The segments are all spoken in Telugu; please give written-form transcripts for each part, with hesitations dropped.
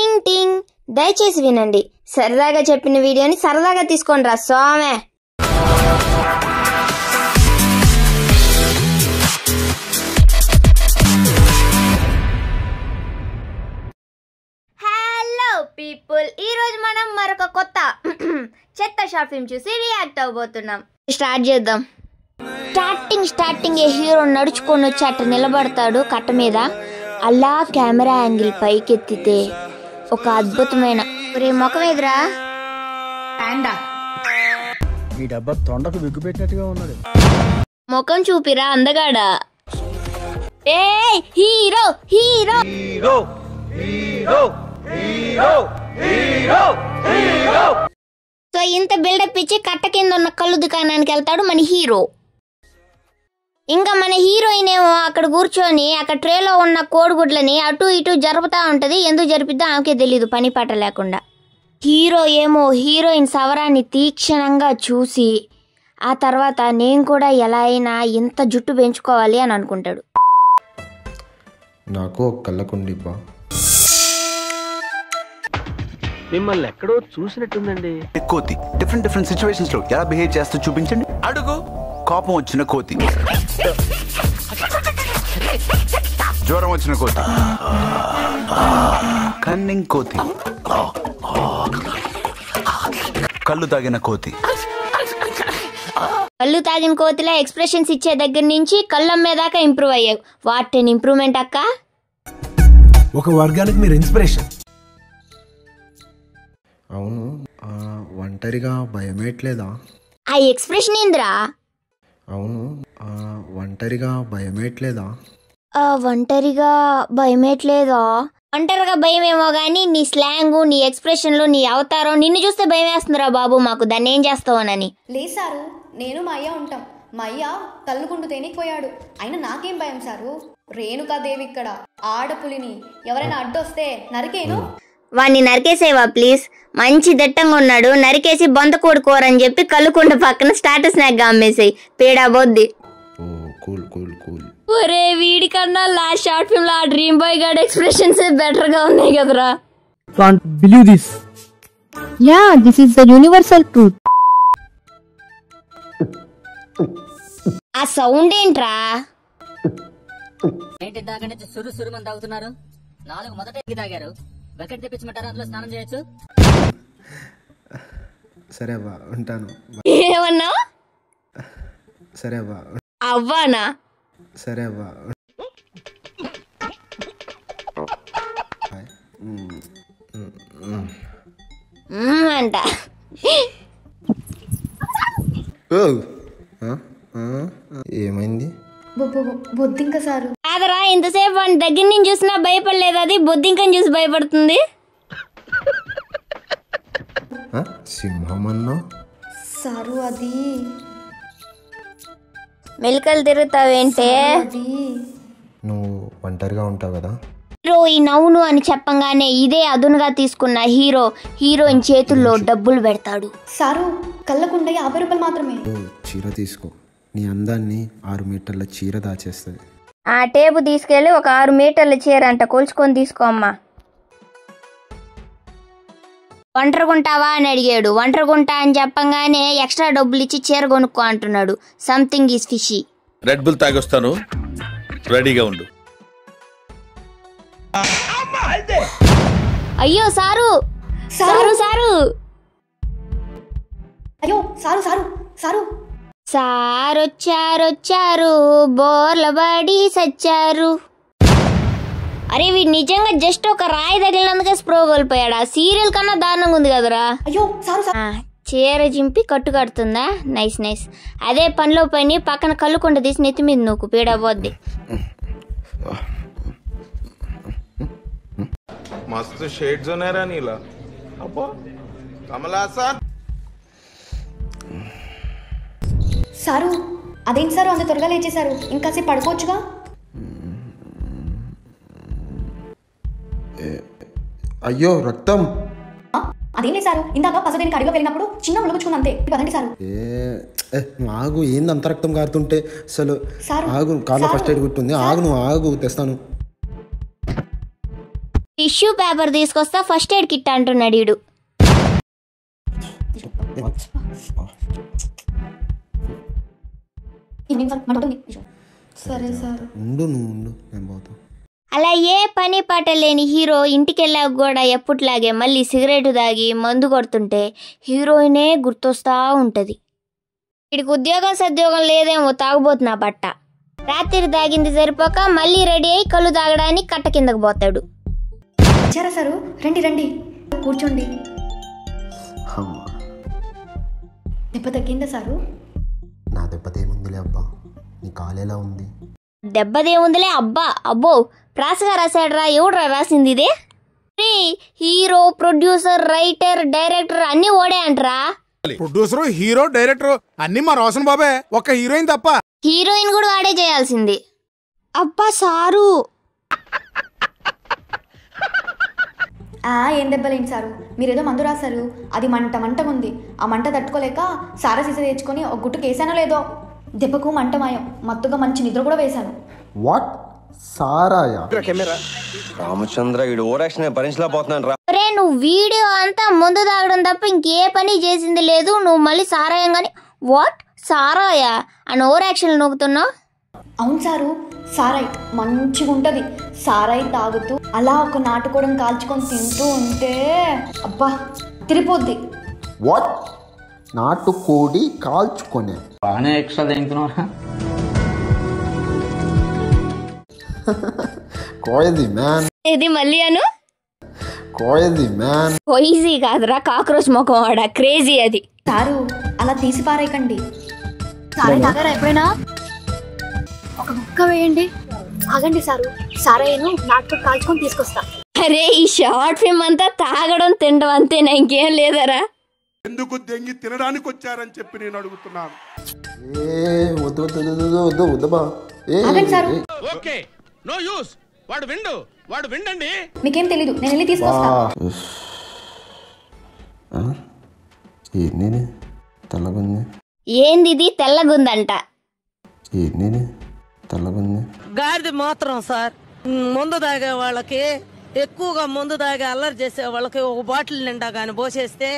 టింగ్ టింగ్ దయచేసి వినండి. సరదాగా చెప్పిన వీడియోని సరదాగా తీసుకోండి రా సోమే. హలో పీపుల్, ఈ రోజు మనం మరొక కొత్త చెత్త షార్ట్ ఫిల్మ్ చూసి రియాక్ట్ అవబోతున్నాం. స్టార్ట్ చేద్దాం. స్టార్టింగ్ ఏ హీరో నడుచుకొని వచ్చి అట్ట నిలబడతాడు కట్ట మీద. అలా కెమెరా యాంగిల్ పైకెత్తితే ఒక అద్భుతమైన ముఖం ఎదురా ఈ డబ్బా తొండకు విగ్గు పెట్టినట్టుగా ఉన్నాడు. ముఖం చూపిరా అందగాడా. ఏ hero hero hero hero hero hero hero. So ఇంత బిల్డప్ ఇచ్చి కట్ట కింద ఉన్న కళ్ళు దుకాణానికి వెళ్తాడు మన హీరో. ఇంకా మన హీరోయిన్ ఏమో అక్కడ కూర్చొని అక్కడ ట్రేలో ఉన్న కోడిగుడ్లని అటు ఇటు జరుపుతా ఉంటది. ఎందుకు జరిపిద్దో ఆమెకే తెలీదు, పని పాట లేకుండా. హీరో ఏమో హీరోయిన్ సవరాన్ని తీక్షణంగా చూసి ఆ తర్వాత నేను కూడా ఎలా అయినా ఇంత జుట్టు పెంచుకోవాలి అని అనుకుంటాడు. నాకు ఒక కళ్ళకుండిబ్బా, మిమ్మల్ని ఎక్కడో చూసినట్టుందండి. కోతి డిఫరెంట్ సిచ్యువేషన్స్ లో ఎలా బిహేవ్ చేస్తూ చూపించండి. అడుగు కోపం వచ్చిన కోతి, జ్వరం వచ్చిన కోతి, కన్నింగ్ కోతి, కళ్ళు తాగిన కోతి. కళ్ళు తాగిన కోతిలా ఎక్స్ప్రెషన్స్ ఇచ్చే దగ్గర నుంచి కళ్ళమ్మే దాకా ఇంప్రూవ్ అయ్యావు. వాట్ ఎన్ ఇంప్రూవ్మెంట్ అక్క. ఒక వర్గానికి మీరు ఇన్స్పిరేషన్. అవును, ఒంటరిగా భయమేట్లేదా? ఆ ఎక్స్ప్రెషన్ ఏందిరా? అవును, ఒంటరిగా భయమేట్లేదా? ఒంటరిగా భయమేట్లేదా? ఒంటరిగా భయమేమో గానీ నీ స్లాంగు, నీ ఎక్స్ప్రెషన్లు, నీ అవతారం నిన్ను చూస్తే భయం వేస్తుందిరా బాబు మాకు. దాన్ని ఏం చేస్తావోనని. లేదు సారు, నేను మా అయ్య ఉంటాం. మా అయ్య కళ్ళుకుంటూ తేనికిపోయాడు. అయినా నాకేం భయం సారు. రేణుకాదేవి ఇక్కడ ఆడపులిని ఎవరైనా అడ్డొస్తే నరికేను. వాణ్ణి నరికేసేవా ప్లీజ్? మంచి దట్టంగా ఉన్నాడు, నరికేసి బొంతకోడి కూర అని చెప్పి కళ్ళుకుండ పక్కన స్టాటస్ స్నాక్ గా అమ్మేసాయి. పేడా బొద్ది. ఒరే వీడికన్నా లాస్ట్ షార్ట్ ఫిల్మ్ లో ఆ dream boy guard expressions better గా ఉన్నాయి కదరా. Can't believe this. Yeah, this is the universal truth. ఆ సౌండ్ ఏంట్రా? ఏంటి దాకా సురు సురు మంది తాగుతున్నారు? 4 మొదట తాగారు. బకెట్ తెప్పించమంటారా? అందులో స్నానం చేయొచ్చు. సరే అవ్వా, ఉంటాను. ఏమన్నా? సరే అవ్వా. అవ్వానా? సరే అవ్వా. అంట. ఏమైంది? బొద్దింక సారు. కాదరా, ఇంతసేపు వాడి దగ్గర నుంచి చూసినా భయపడలేదు, అది బొద్దింకని చూసి భయపడుతుంది. సింహం అన్నా సారు అది మెలికలు తిరుగుతావేంటే? నువ్వు ఒంటరిగా ఉంటావు కదా. హీరోయిన్ అవును అని చెప్పంగానే ఇదే అదునుగా తీసుకున్న హీరోయిన్ చేతుల్లో డబ్బులు పెడతాడు. సారు కళ్ళకుండ 50 రూపాయలు మాత్రమే. చీర తీసుకో, నీ అందాన్ని 6 మీటర్ల చీర దాచేస్తుంది. ఆ టేపు తీసుకెళ్లి ఒక 6 మీటర్ల చీర అంట కొలుచుకొని తీసుకో అమ్మా. ఒంటరిగుంటావా అని అడిగాడు. ఒంటరిగుంటా అని చెప్పంగానే ఎక్స్ట్రా డబ్బులు ఇచ్చి చీర కొనుక్కో అంటున్నాడు. Something is fishy. Red Bull తాగొస్తాను, రెడీగా ఉండు. అయ్యో సారు సారు సారు అయ్యో సారు సారు సారు సారొచ్చారొచ్చారు బోర్ల బడి సచ్చారు. అరే వీడు నిజంగా జస్ట్ ఒక రాయి తగిలినందుకే స్ప్రో కోల్పోయాడు. ఆ సీరియల్ కన్నా దారుణంగా ఉంది కదరా. అయ్యో సారు చీర చింపి కట్టు కడుతుందా? Nice nice. అదే పనిలో పని పక్కన కళ్ళుకుండ తీసి నెత్తి మీద నూకు, పీడబోద్ది. मस्त शेड्स होणार नीला अप्पा कमला हसन సారు అదేంటి సారు అంత త్వరగా లేచేశారు? ఇంకాసేపు పడుకోవచ్చుగా. అయ్యో రక్తం. అదేం లేదు సారు, ఇందాక పసదేనికి అడిగా వెళ్ళినప్పుడు చిన్న ములుగుచుకుని అంతే. పదండి సారు. ఆగు, ఏంది అంత రక్తం కారుతుంటే? అసలు ఆగు, కాళ్ళ ఫస్ట్ ఎయిడ్ గుర్తుంది. ఆగు, నువ్వు ఆగు, తెస్తాను. ఈ టిష్యూ పేపర్ తీసుకొస్తా, ఫస్ట్ ఎయిడ్ కిట్ అంటున్నాడు ఈడు. సరే సార్. ఉండు నేను పోతా. అలా ఏ పని పాట లేని హీరో ఇంటికెళ్ళాక కూడా ఎప్పటిలాగే మళ్ళీ సిగరెట్ తాగి మందు కొడుతుంటే హీరోయినే గుర్తొస్తా ఉంటది. వీడికి ఉద్యోగం సద్యోగం లేదేమో, తాగుబోతున్నా బట్ట. రాత్రి తాగింది సరిపోక మళ్ళీ రెడీ అయి కళ్ళు తాగడానికి కట్ట కిందకు పోతాడు. వచ్చారా సారు? రండి రండి కూర్చోండి. దెబ్బ తగ్గిందా సారు? నా దెబ్బతేముందిలే అబ్బా, నీ కాలేలా ఉంది? దెబ్బదేముందిలే అబ్బా. అబ్బో ప్రాసగా రాశాడరా, ఎవడ్రా రాసింది ఇదే? హీరో, ప్రొడ్యూసర్, రైటర్, డైరెక్టర్ అన్ని ఓడే అంటరా. ప్రొడ్యూసర్, హీరో, డైరెక్టర్ అన్ని మా రోషన్ బాబే, ఒక్క హీరోయిన్ తప్ప. హీరోయిన్ కూడా వాడే చేయాల్సింది. అబ్బా సారు. ఏం దెబ్బలేంటి సారు, మీరేదో మందు రాశారు, అది మంటగా ఉంది. ఆ మంట తట్టుకోలేక సారా సీసా తెచ్చుకొని ఒక గుట్టుకు వేసానో లేదో, దెబ్బకు మంట మాయం. మత్తుగా మంచి నిద్ర కూడా వేశాను. వాట్? సారాయా? రామచంద్ర వీడు ఓరాక్షన్ భరించలేకపోతున్నాను రా. రే నువ్వు వీడియో అంతా ముందు తాగడం తప్ప ఇంకే పని చేసింది లేదు. నువ్వు మళ్ళీ సారాయం గాని వాట్ సారాయా అని ఓవర్ యాక్షన్ నొక్కుతున్నావు. అవును సారు, సారాయి మంచిగా ఉంటది. సారాయి తాగుతూ అలా ఒక నాటుకోవడం కాల్చుకొని తింటూ ఉంటే అబ్బా తిరిపోద్ది. వాట్? నాటుకోడి కాల్చుకొనే? బాగానే ఎక్స్ట్రా తింటున్నారా? కోయది మ్యాన్. ఇది మళ్ళీ అను కోయది మ్యాన్. కొయిజీ కాదురా, కాక్రోచ్ ముఖం వాడ, క్రేజీ అది. సారు అలా తీసి పారేయకండి. సారాయి తాగారా ఎప్పుడైనా? ఒక ముక్క వేయండి. ఆగండి సారు, సారాయిను నాటుకోడి కాల్చుకొని తీసుకొస్తా. అరే ఈ షార్ట్ ఫిల్మ్ అంతా తాగడం తినడం అంతేనా, ఇంకేం లేదరా? ఎందుకు దెంగి తినడానికి వచ్చారని చెప్పి నేను అడుగుతున్నాను. Okay no use. వాడు విండండి. మీకేం తెలీదు, నేను వెళ్ళి తీసుకొస్తా. ఏంది తెల్లగుంది? ఏంది ఇది తెల్లగుందంట? ఏంది తెల్లగుంది? గాడిది మాత్రం సార్, ముందు తాగే వాళ్ళకి, ఎక్కువగా ముందు తాగే అల్లరి చేసే వాళ్ళకి ఒక బాటిల్ నిండా కానీ పోసేస్తే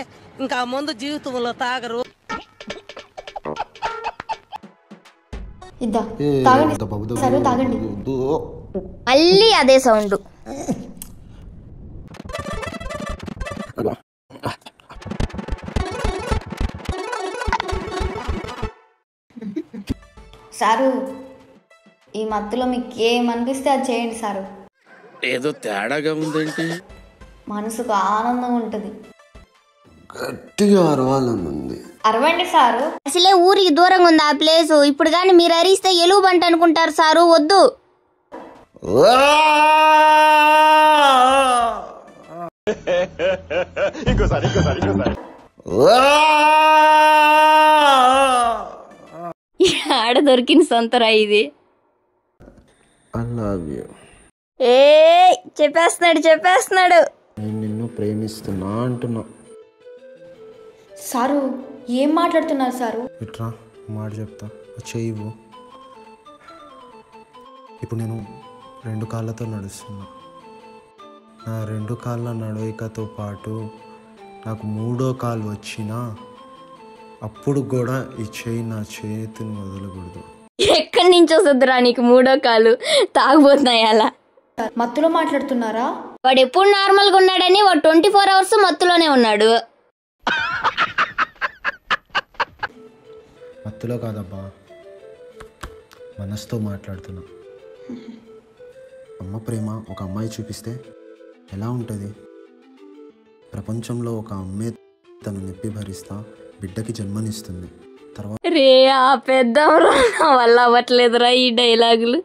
ఇంకా ముందు జీవితంలో తాగరు. ఇద్దా తాగండి సారు, తాగండి. మళ్ళీ అదే సౌండ్. సారు ఈ మత్తులో మీకు ఏమనిపిస్తే అది చేయండి సారు. ఏదో తేడాగా ఉందేంటి? మనసుకు ఆనందం ఉంటుంది. గట్టిగా అరవాలనుంది. అరవండి సారు. అసలే ఊరికి దూరంగా ఉంది ఆ ప్లేసు. ఇప్పుడు కానీ మీరు అరిస్తే ఎలుగు బంట అనుకుంటారు సారు, వద్దు. ఆడ దొరికిన సొంతరా ఇది. I love you. ఏ చెప్పేస్తున్నాడు. నేను నిన్ను ప్రేమిస్తున్నా అంటున్నా. సారు ఏం మాట్లాడుతున్నారు సారు? ఇట్రా మాట చెప్తా, చెయ్యవు. ఇప్పుడు నేను 2 కాళ్ళతో నడుస్తున్నా. నా 2 కాళ్ళ నడవడికతో పాటు నాకు 3వ కాలు వచ్చినా అప్పుడు కూడా ఈ చెయ్యి నా చేతిని వదలకూడదు. ఎక్కడి నుంచి వస్తుందిరా నీకు 3వ కాలు? తాగుబోతున్నాయి అలా. మత్తులో మాట్లాడుతున్నారా? వాడు ఎప్పుడు నార్మల్గా ఉన్నాడని వాడు 24 hours మత్తులోనే ఉన్నాడు. మత్తులో కాదబ్బా, మనసుతో మాట్లాడుతున్నా. అమ్మ ప్రేమ ఒక అమ్మాయి చూపిస్తే ఎలా ఉంటుంది? ప్రపంచంలో ఒక అమ్మే తను నొప్పి భరిస్తా బిడ్డకి జన్మనిస్తుంది. తర్వాత రే ఆ పెద్ద వల్ల అవ్వట్లేదురా ఈ డైలాగులు.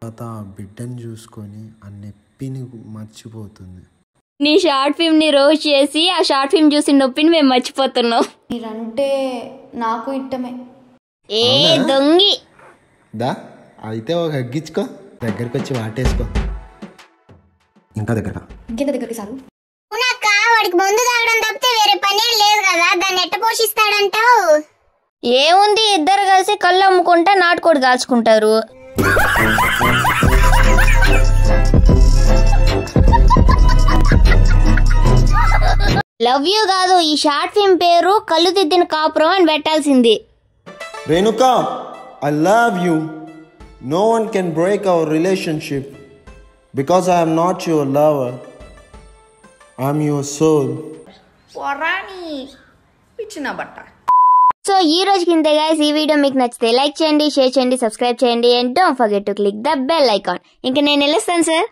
తర్వాత ఆ బిడ్డని చూసుకొని ఆ నొప్పిని మర్చిపోతుంది. నీ షార్ట్ ఫిల్మ్ ని రోజ్ చేసి ఆ షార్ట్ ఫిల్మ్ చూసి నొప్పిని మేము మర్చిపోతున్నాం. మీరంటే నాకు ఇష్టమే. ఏ దొంగి దా అయితే ఒక హగ్గిచ్చుకో, దగ్గరికి వచ్చి వాటేసుకో. ఇంకా ఇంకెంత దగ్గరికి సారు? వాడికి మందు తాగడం తప్పితే వేరే పని లేదు కదా, దాన్ని ఎట్ట పోషిస్తాడంటావు? ఏముంది, ఇద్దరు కలిసి కళ్ళు అమ్ముకుంటే నాటుకోడి కాల్చుకుంటారు. లవ్ యూ కాదు, ఈ షార్ట్ ఫిల్మ్ పేరు కళ్ళు తిద్దిన కాపురం అని పెట్టాల్సింది. Renuka, I love you. No one can break our relationship because I am not your lover. I am your soul. So ఈ రోజుకి ఇంతే గైస్. ఈ వీడియో మీకు నచ్చితే లైక్ చేయండి, షేర్ చేయండి, సబ్స్క్రైబ్ చేయండి and don't forget to click the bell icon. ఇంకా నేను వెళ్ళొస్తాను సార్.